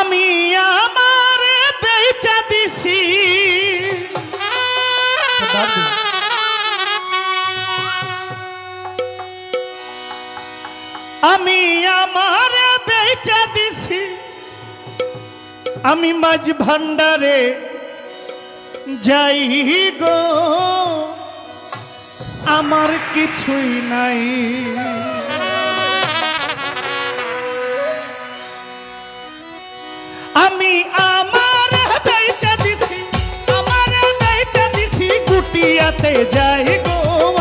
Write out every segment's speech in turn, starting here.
আমি আমার বেচা দিছি আমি আমার বেচা দিছি আমি মাঝ ভান্ডারে যাই গো আমার কিছুই নাই আমি আমার বেচা দিছি গুটিয়াতে যাই গো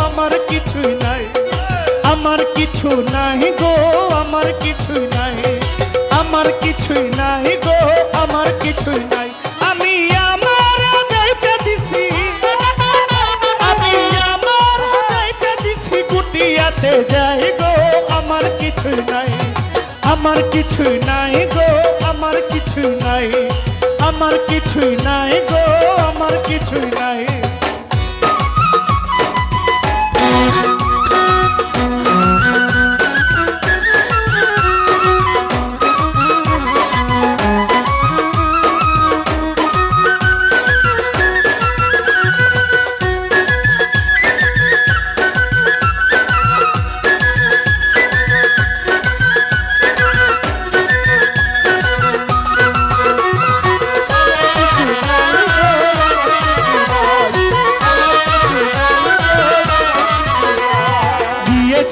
আমার কিছুই নাই আমার কিছু নাই গো আমার কিছুই নাই আমার কিছুই নাই গো আমার কিছুই নাই আমি আমার বেচা দিছি গুটিয়াতে যাই গো আমার কিছুই নাই আমার কিছুই নাই গো আমার কিছুই নাই আমার কিছুই নাই গো আমার কিছুই নাই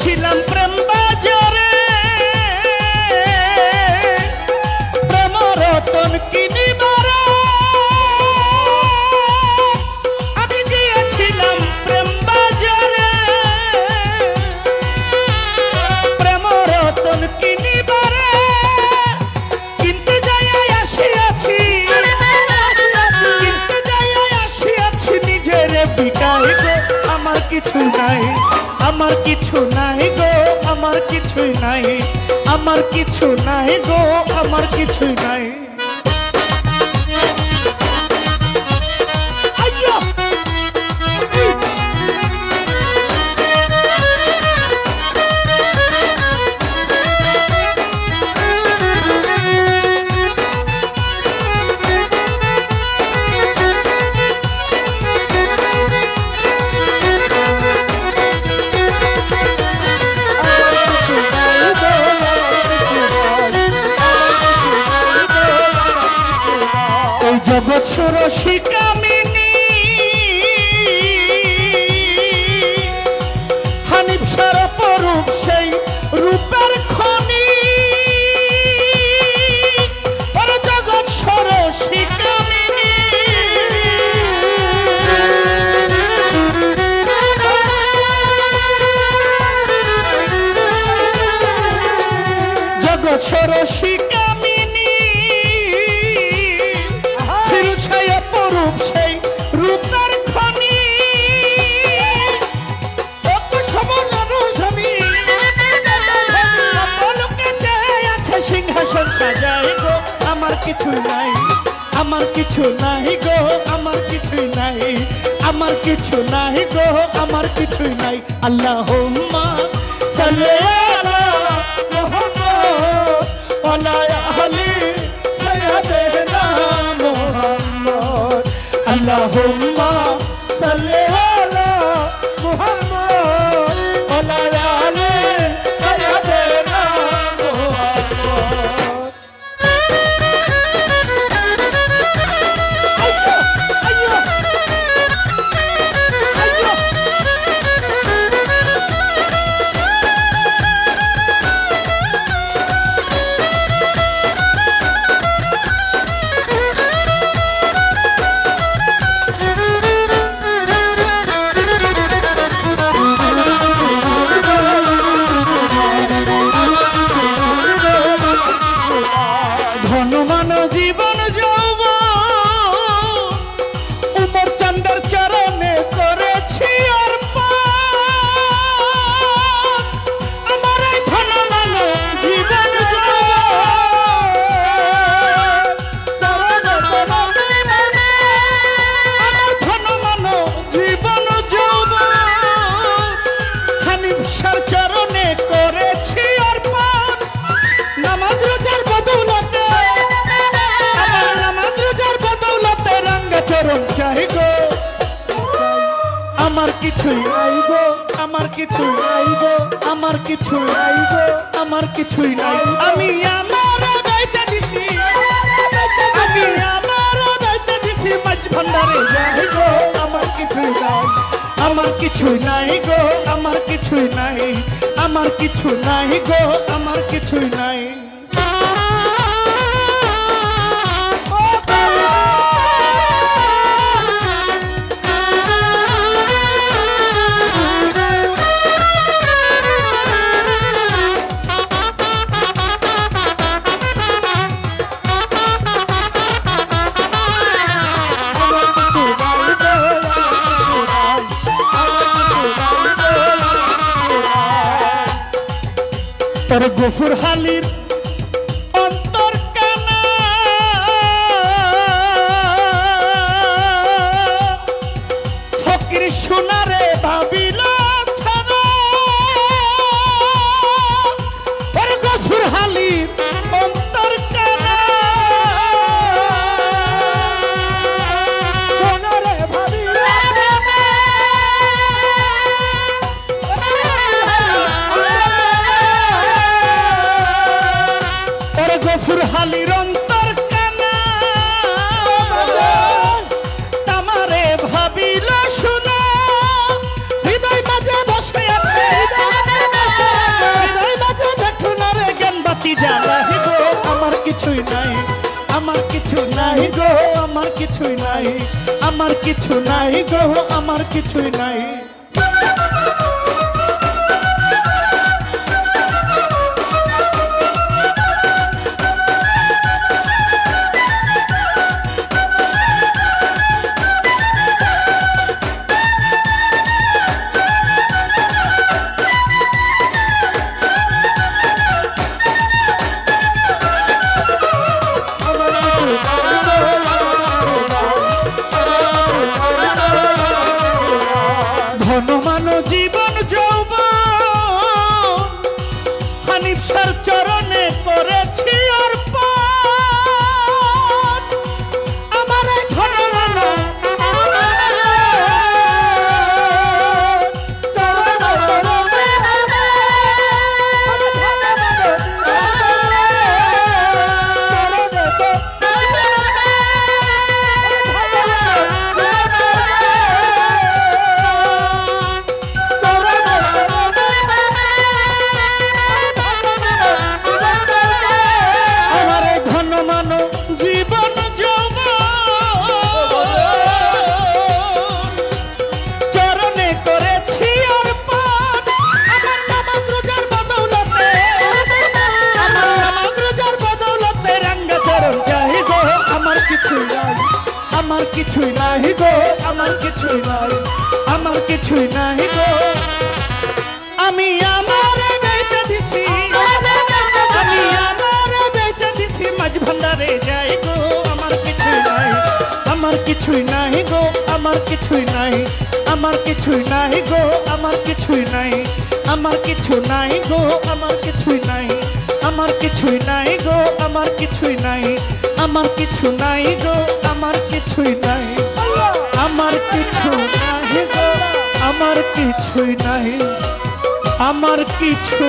ছিলাম প্রেম বাজারে প্রেম রতন কিনিবারে আমি গিয়েছিলাম প্রেম বাজারে প্রেম রতন কিনিবারে কিনতে যাই আসিয়াছি নিজের বিকাই গো আমার কিছু নাই আমার কিছু নাই গো আমার কিছুই নাই আমার কিছু নাই গো আমার কিছুই নাই জগৎ রসিকামিনী হানিফ সরপরূপ সেই রূপের খনি ওর জগৎ রসিকামিনী জগৎ রসিকামিনী সেই রূপের খনি আছে সিংহাসন সাজাই গো আমার কিছু নাই আমার কিছু নাই গো আমার কিছুই নাই আমার কিছু নাই গো আমার কিছুই নাই আল্লাহুম্মা সাল্লি আলা মুহাম্মাদ ওয়া আলা আলি সাইয়্যিদিনা মুহাম্মদ আল্লাহুম্মা সাল্লি আলা মুহাম্মাদ ওয়া আলা আলি সাইয়্যিদিনা মুহাম্মদ আমার কিছুই নাই গো, আমার কিছুই নাই গো, আমার কিছুই নাই গো, আমার কিছুই নাই। আমি আমার বেচা দিছি, আমি আমার বেচা দিছি মাঝ ভান্ডারে যাই গো, আমার কিছুই নাই, আমার কিছুই নাই গো, আমার কিছুই নাই, আমার কিছু নাই গো, আমার কিছুই নাই। তোর গফুর হালির অন্তর কানা ফকির সোনারে ভাবিল ছাড়া, তোর গফুর হালির অন্তর কানা সোনারে ভাবিল গফুর হালির অন্তর কানা তামারে ভাবিল শোনা, হৃদয় মাঝে বসে আছে, হৃদয় মাঝে দেখো না রে জ্ঞান বাতি জ্বালাই গো, আমার কিছুই নাই, আমার কিছু নাই গো, আমার কিছুই নাই, আমার কিছু নাই গো, আমার কিছুই নাই। ধনমান জীবন যৌবন হানিফ স্যার চরণে করেছি অর্পণ, আমার এই ধনমান জীবন চরণে করেছি অর্পণ, আমার নামাজ রোজার বদৌলতে, আমার নামাজ রোজার বদৌলতে রাঙ্গা চরণ চাই গো, আমার কিছুই নাই, আমার কিছুই নাই গো, আমার কিছুই নাই, আমার কিছুই নাই গো। আমি আমার বেচা দিছি, আমি আমার বেচা দিছি মাঝ ভান্ডারে যাই গো, আমার কিছুই নাই, আমার কিছুই নাই গো, আমার কিছুই নাই, আমার কিছুই নাই গো, আমার কিছুই নাই, আমার কিছু নাই গো, আমার কিছুই নাই, আমার কিছুই নাই গো, আমার কিছুই নাই, আমার কিছু নাই গো, আমার কিছুই নাই, আমার কিছু নাই গো, আমার কিছুই নাই, আমার কিছু